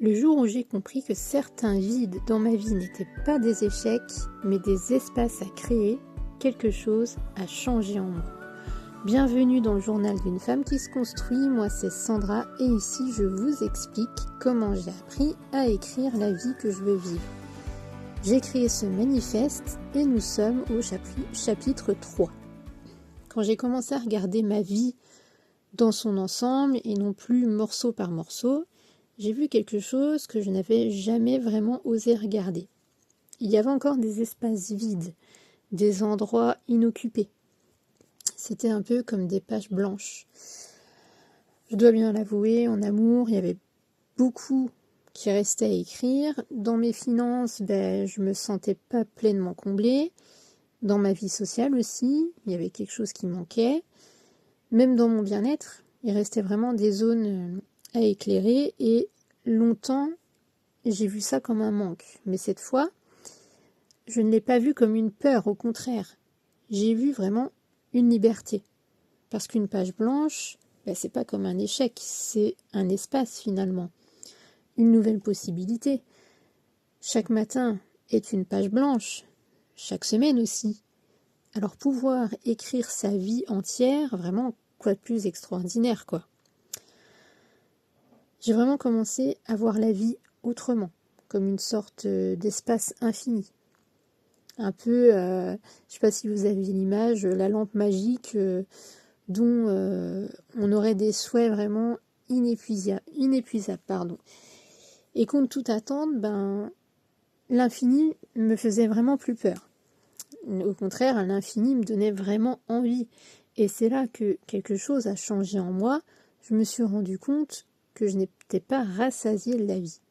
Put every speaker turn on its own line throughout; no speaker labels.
Le jour où j'ai compris que certains vides dans ma vie n'étaient pas des échecs, mais des espaces à créer, quelque chose a changé en moi. Bienvenue dans le journal d'une femme qui se construit, moi c'est Sandra et ici je vous explique comment j'ai appris à écrire la vie que je veux vivre. J'ai créé ce manifeste et nous sommes au chapitre 3. Quand j'ai commencé à regarder ma vie dans son ensemble et non plus morceau par morceau, j'ai vu quelque chose que je n'avais jamais vraiment osé regarder. Il y avait encore des espaces vides, des endroits inoccupés. C'était un peu comme des pages blanches. Je dois bien l'avouer, en amour, il y avait beaucoup qui restait à écrire. Dans mes finances, je me sentais pas pleinement comblée. Dans ma vie sociale aussi, il y avait quelque chose qui manquait. Même dans mon bien-être, il restait vraiment des zones à éclairer et longtemps, j'ai vu ça comme un manque. Mais cette fois, je ne l'ai pas vu comme une peur, au contraire. J'ai vu vraiment une liberté. Parce qu'une page blanche, c'est pas comme un échec, c'est un espace finalement. Une nouvelle possibilité. Chaque matin est une page blanche, chaque semaine aussi. Alors pouvoir écrire sa vie entière, vraiment quoi de plus extraordinaire quoi. J'ai vraiment commencé à voir la vie autrement, comme une sorte d'espace infini. Un peu, je ne sais pas si vous avez l'image, la lampe magique dont on aurait des souhaits vraiment inépuisables. Et contre toute attente, l'infini me faisait vraiment plus peur. Au contraire, l'infini me donnait vraiment envie. Et c'est là que quelque chose a changé en moi. Je me suis rendu compte que je n'étais pas rassasiée de la vie.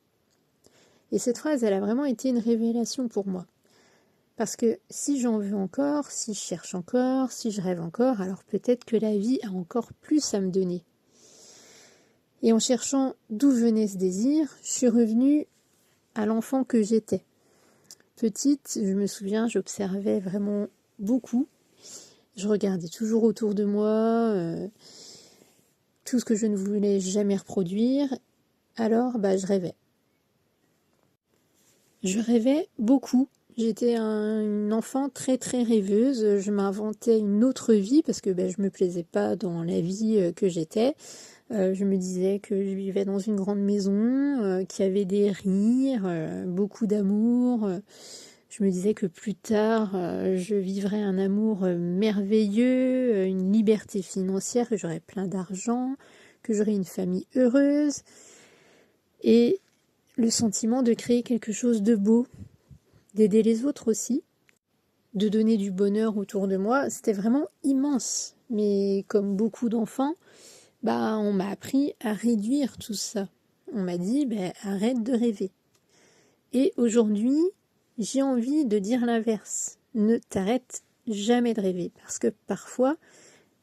Et cette phrase, elle a vraiment été une révélation pour moi. Parce que si j'en veux encore, si je cherche encore, si je rêve encore, alors peut-être que la vie a encore plus à me donner. Et en cherchant d'où venait ce désir, je suis revenue à l'enfant que j'étais. Petite, je me souviens, j'observais vraiment beaucoup. Je regardais toujours autour de moi tout ce que je ne voulais jamais reproduire. Alors, je rêvais. Je rêvais beaucoup. J'étais une enfant très très rêveuse. Je m'inventais une autre vie parce que je me plaisais pas dans la vie que j'étais. Je me disais que je vivais dans une grande maison, qu'il y avait des rires, beaucoup d'amour. Je me disais que plus tard, je vivrais un amour merveilleux, une liberté financière, que j'aurais plein d'argent, que j'aurais une famille heureuse. Et le sentiment de créer quelque chose de beau, d'aider les autres aussi, de donner du bonheur autour de moi, c'était vraiment immense. Mais comme beaucoup d'enfants, on m'a appris à réduire tout ça. On m'a dit, arrête de rêver. Et aujourd'hui, j'ai envie de dire l'inverse. Ne t'arrête jamais de rêver. Parce que parfois,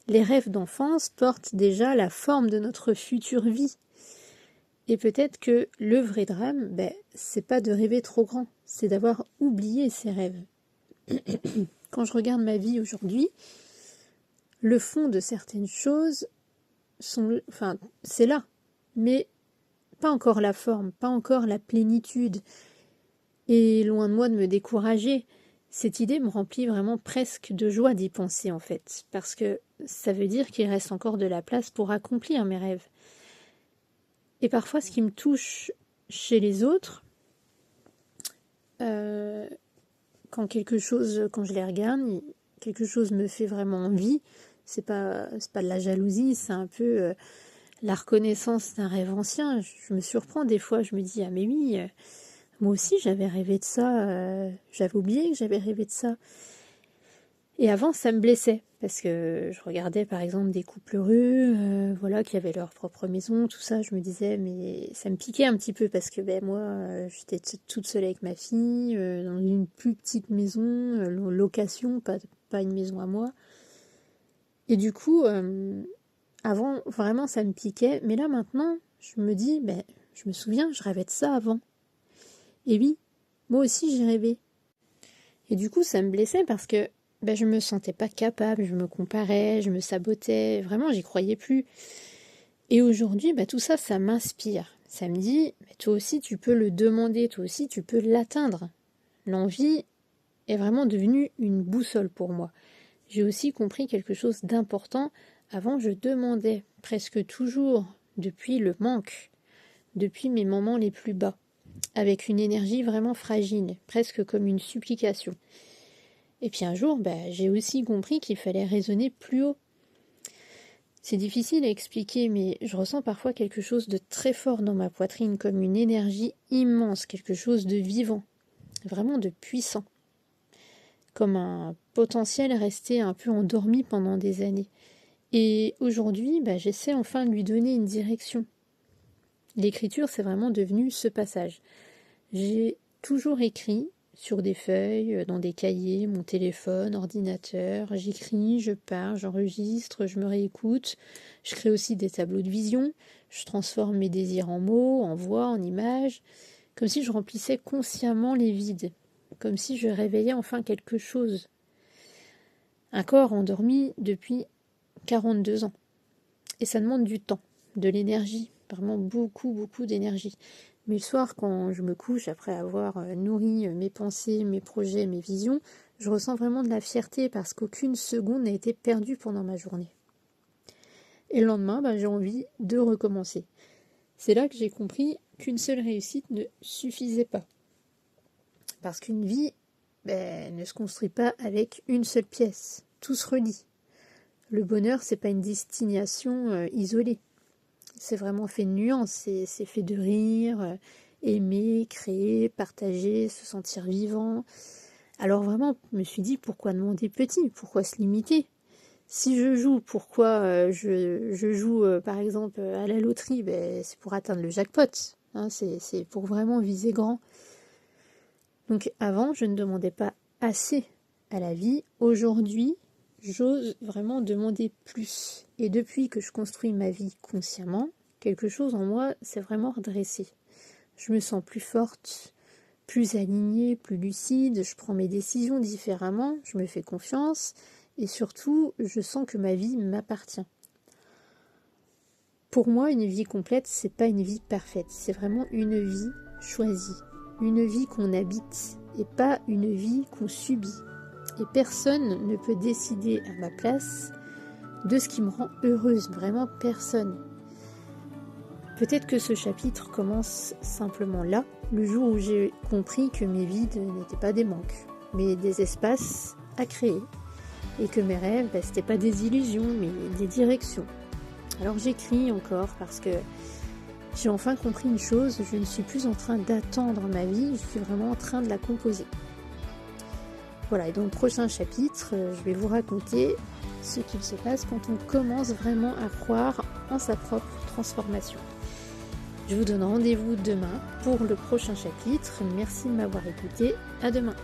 les rêves d'enfance portent déjà la forme de notre future vie. Et peut-être que le vrai drame, c'est pas de rêver trop grand. C'est d'avoir oublié ses rêves. Quand je regarde ma vie aujourd'hui, le fond de certaines choses c'est là, mais pas encore la forme, pas encore la plénitude. Et loin de moi de me décourager, cette idée me remplit vraiment presque de joie d'y penser en fait, parce que ça veut dire qu'il reste encore de la place pour accomplir mes rêves. Et parfois, ce qui me touche chez les autres, quand je les regarde, quelque chose me fait vraiment envie. C'est pas de la jalousie, c'est un peu la reconnaissance d'un rêve ancien. Je me surprends des fois, je me dis, ah mais oui, moi aussi j'avais rêvé de ça, j'avais oublié que j'avais rêvé de ça. Et avant ça me blessait, parce que je regardais par exemple des couples heureux, qui avaient leur propre maison, tout ça, je me disais, mais ça me piquait un petit peu, parce que moi j'étais toute seule avec ma fille, dans une plus petite maison, location, pas une maison à moi. Et du coup, avant, vraiment, ça me piquait. Mais là, maintenant, je me dis, je me souviens, je rêvais de ça avant. Et oui, moi aussi, j'ai rêvé. Et du coup, ça me blessait parce que je me sentais pas capable, je me comparais, je me sabotais. Vraiment, j'y croyais plus. Et aujourd'hui, tout ça, ça m'inspire. ça me dit, mais toi aussi tu peux le demander, toi aussi tu peux l'atteindre. L'envie est vraiment devenue une boussole pour moi. J'ai aussi compris quelque chose d'important. Avant, je demandais presque toujours, depuis le manque, depuis mes moments les plus bas, avec une énergie vraiment fragile, presque comme une supplication. Et puis un jour, j'ai aussi compris qu'il fallait raisonner plus haut. C'est difficile à expliquer, mais je ressens parfois quelque chose de très fort dans ma poitrine, comme une énergie immense, quelque chose de vivant, vraiment de puissant. Comme un potentiel resté un peu endormi pendant des années. Et aujourd'hui, j'essaie enfin de lui donner une direction. L'écriture, c'est vraiment devenu ce passage. J'ai toujours écrit sur des feuilles, dans des cahiers, mon téléphone, ordinateur. J'écris, je parle, j'enregistre, je me réécoute. Je crée aussi des tableaux de vision. Je transforme mes désirs en mots, en voix, en images. Comme si je remplissais consciemment les vides. Comme si je réveillais enfin quelque chose. Un corps endormi depuis 42 ans. Et ça demande du temps, de l'énergie, vraiment beaucoup d'énergie. Mais le soir, quand je me couche, après avoir nourri mes pensées, mes projets, mes visions, je ressens vraiment de la fierté parce qu'aucune seconde n'a été perdue pendant ma journée. Et le lendemain, j'ai envie de recommencer. C'est là que j'ai compris qu'une seule réussite ne suffisait pas. Parce qu'une vie ne se construit pas avec une seule pièce. Tout se relie. Le bonheur, c'est pas une destination isolée. C'est vraiment fait de nuances, c'est fait de rire, aimer, créer, partager, se sentir vivant. Alors vraiment, je me suis dit, pourquoi demander petit? Pourquoi se limiter? Si je joue, pourquoi je joue par exemple à la loterie? C'est pour atteindre le jackpot. C'est pour vraiment viser grand. Donc avant, je ne demandais pas assez à la vie. Aujourd'hui, j'ose vraiment demander plus. Et depuis que je construis ma vie consciemment, quelque chose en moi s'est vraiment redressé. Je me sens plus forte, plus alignée, plus lucide, je prends mes décisions différemment, je me fais confiance et surtout, je sens que ma vie m'appartient. Pour moi, une vie complète, c'est pas une vie parfaite, c'est vraiment une vie choisie, une vie qu'on habite et pas une vie qu'on subit. Et personne ne peut décider à ma place de ce qui me rend heureuse, vraiment personne. Peut-être que ce chapitre commence simplement là, le jour où j'ai compris que mes vides n'étaient pas des manques, mais des espaces à créer, et que mes rêves, c'était pas des illusions, mais des directions. Alors j'écris encore parce que j'ai enfin compris une chose, je ne suis plus en train d'attendre ma vie, je suis vraiment en train de la composer. Voilà, et dans le prochain chapitre, je vais vous raconter ce qu'il se passe quand on commence vraiment à croire en sa propre transformation. Je vous donne rendez-vous demain pour le prochain chapitre. Merci de m'avoir écouté. À demain.